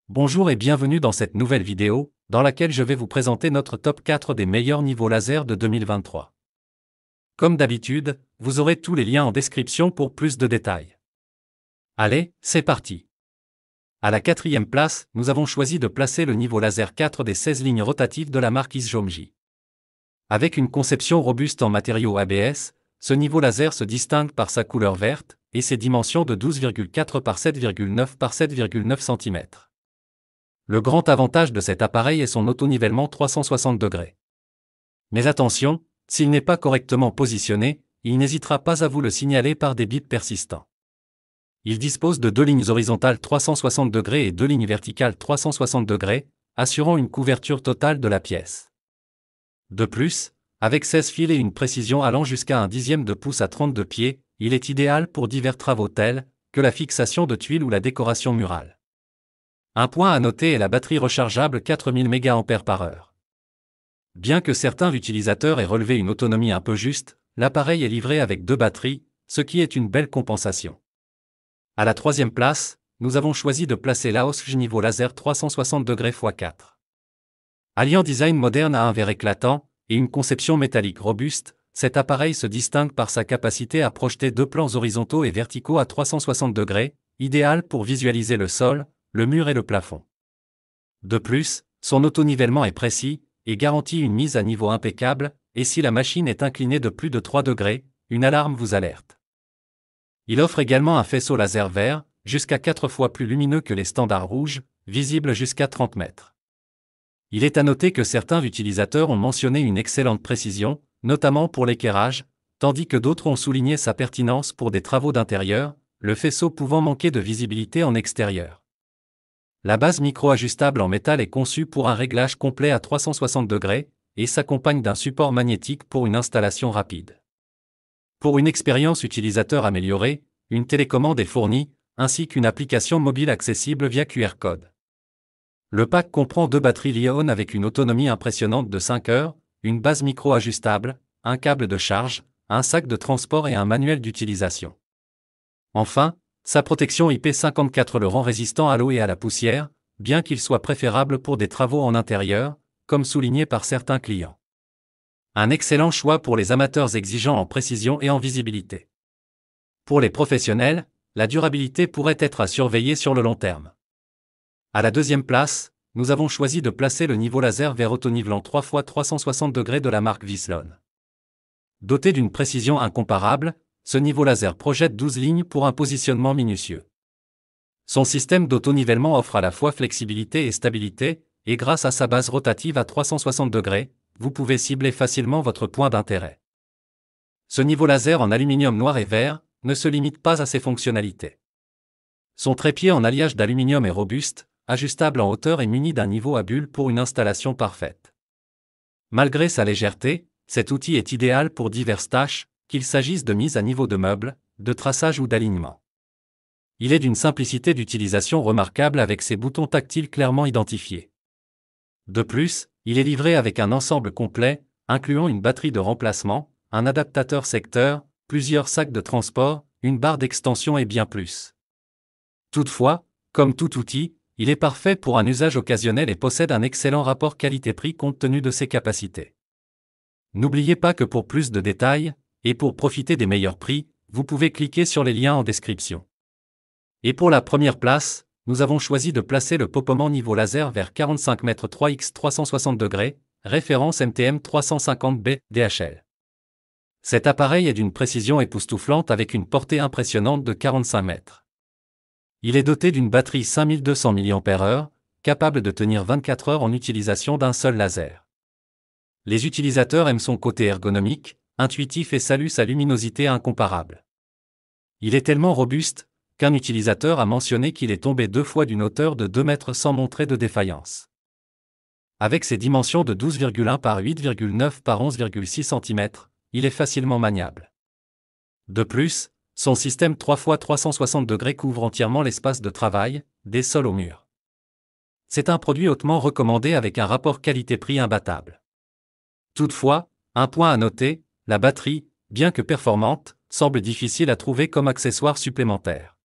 Bonjour et bienvenue dans cette nouvelle vidéo, dans laquelle je vais vous présenter notre top 4 des meilleurs niveaux laser de 2023. Comme d'habitude, vous aurez tous les liens en description pour plus de détails. Allez, c'est parti! À la quatrième place, nous avons choisi de placer le niveau laser 4 des 16 lignes rotatives de la marque Izhomji. Avec une conception robuste en matériaux ABS, ce niveau laser se distingue par sa couleur verte et ses dimensions de 12,4 par 7,9 par 7,9 cm. Le grand avantage de cet appareil est son autonivellement 360 degrés. Mais attention, s'il n'est pas correctement positionné, il n'hésitera pas à vous le signaler par des bips persistants. Il dispose de deux lignes horizontales 360 degrés et deux lignes verticales 360 degrés, assurant une couverture totale de la pièce. De plus, avec 16 fils et une précision allant jusqu'à un dixième de pouce à 32 pieds, il est idéal pour divers travaux tels que la fixation de tuiles ou la décoration murale. Un point à noter est la batterie rechargeable 4000 mAh. Bien que certains utilisateurs aient relevé une autonomie un peu juste, l'appareil est livré avec deux batteries, ce qui est une belle compensation. À la troisième place, nous avons choisi de placer l'Aosj niveau laser 360 x4. Alliant design moderne à un verre éclatant et une conception métallique robuste, cet appareil se distingue par sa capacité à projeter deux plans horizontaux et verticaux à 360 degrés, idéal pour visualiser le sol, le mur et le plafond. De plus, son autonivellement est précis et garantit une mise à niveau impeccable, et si la machine est inclinée de plus de 3 degrés, une alarme vous alerte. Il offre également un faisceau laser vert, jusqu'à 4 fois plus lumineux que les standards rouges, visible jusqu'à 30 mètres. Il est à noter que certains utilisateurs ont mentionné une excellente précision, notamment pour l'éclairage, tandis que d'autres ont souligné sa pertinence pour des travaux d'intérieur, le faisceau pouvant manquer de visibilité en extérieur. La base micro-ajustable en métal est conçue pour un réglage complet à 360 degrés et s'accompagne d'un support magnétique pour une installation rapide. Pour une expérience utilisateur améliorée, une télécommande est fournie, ainsi qu'une application mobile accessible via QR code. Le pack comprend deux batteries Li-ion avec une autonomie impressionnante de 5 heures, une base micro-ajustable, un câble de charge, un sac de transport et un manuel d'utilisation. Enfin, sa protection IP54 le rend résistant à l'eau et à la poussière, bien qu'il soit préférable pour des travaux en intérieur, comme souligné par certains clients. Un excellent choix pour les amateurs exigeants en précision et en visibilité. Pour les professionnels, la durabilité pourrait être à surveiller sur le long terme. À la deuxième place, nous avons choisi de placer le niveau laser vert autonivelant 3x360 degrés de la marque Vislon. Doté d'une précision incomparable, ce niveau laser projette 12 lignes pour un positionnement minutieux. Son système d'autonivellement offre à la fois flexibilité et stabilité, et grâce à sa base rotative à 360 degrés, vous pouvez cibler facilement votre point d'intérêt. Ce niveau laser en aluminium noir et vert ne se limite pas à ses fonctionnalités. Son trépied en alliage d'aluminium est robuste, ajustable en hauteur et muni d'un niveau à bulle pour une installation parfaite. Malgré sa légèreté, cet outil est idéal pour diverses tâches, qu'il s'agisse de mise à niveau de meubles, de traçage ou d'alignement. Il est d'une simplicité d'utilisation remarquable avec ses boutons tactiles clairement identifiés. De plus, il est livré avec un ensemble complet, incluant une batterie de remplacement, un adaptateur secteur, plusieurs sacs de transport, une barre d'extension et bien plus. Toutefois, comme tout outil, il est parfait pour un usage occasionnel et possède un excellent rapport qualité-prix compte tenu de ses capacités. N'oubliez pas que pour plus de détails, et pour profiter des meilleurs prix, vous pouvez cliquer sur les liens en description. Et pour la première place, nous avons choisi de placer le Popoman niveau laser vers 45 m 3x 360 degrés, référence MTM 350B DHL. Cet appareil est d'une précision époustouflante avec une portée impressionnante de 45 mètres. Il est doté d'une batterie 5200 mAh, capable de tenir 24 heures en utilisation d'un seul laser. Les utilisateurs aiment son côté ergonomique, intuitif et saluent sa luminosité incomparable. Il est tellement robuste qu'un utilisateur a mentionné qu'il est tombé 2 fois d'une hauteur de 2 mètres sans montrer de défaillance. Avec ses dimensions de 12,1 par 8,9 par 11,6 cm, il est facilement maniable. De plus, son système 3x360 degrés couvre entièrement l'espace de travail, des sols au mur. C'est un produit hautement recommandé avec un rapport qualité-prix imbattable. Toutefois, un point à noter, la batterie, bien que performante, semble difficile à trouver comme accessoire supplémentaire.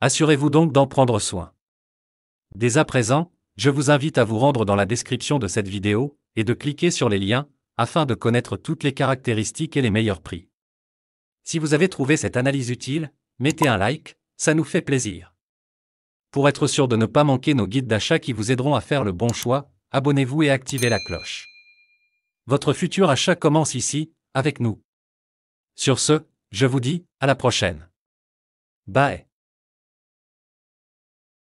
Assurez-vous donc d'en prendre soin. Dès à présent, je vous invite à vous rendre dans la description de cette vidéo, et de cliquer sur les liens, afin de connaître toutes les caractéristiques et les meilleurs prix. Si vous avez trouvé cette analyse utile, mettez un like, ça nous fait plaisir. Pour être sûr de ne pas manquer nos guides d'achat qui vous aideront à faire le bon choix, abonnez-vous et activez la cloche. Votre futur achat commence ici, avec nous. Sur ce, je vous dis, à la prochaine. Bye.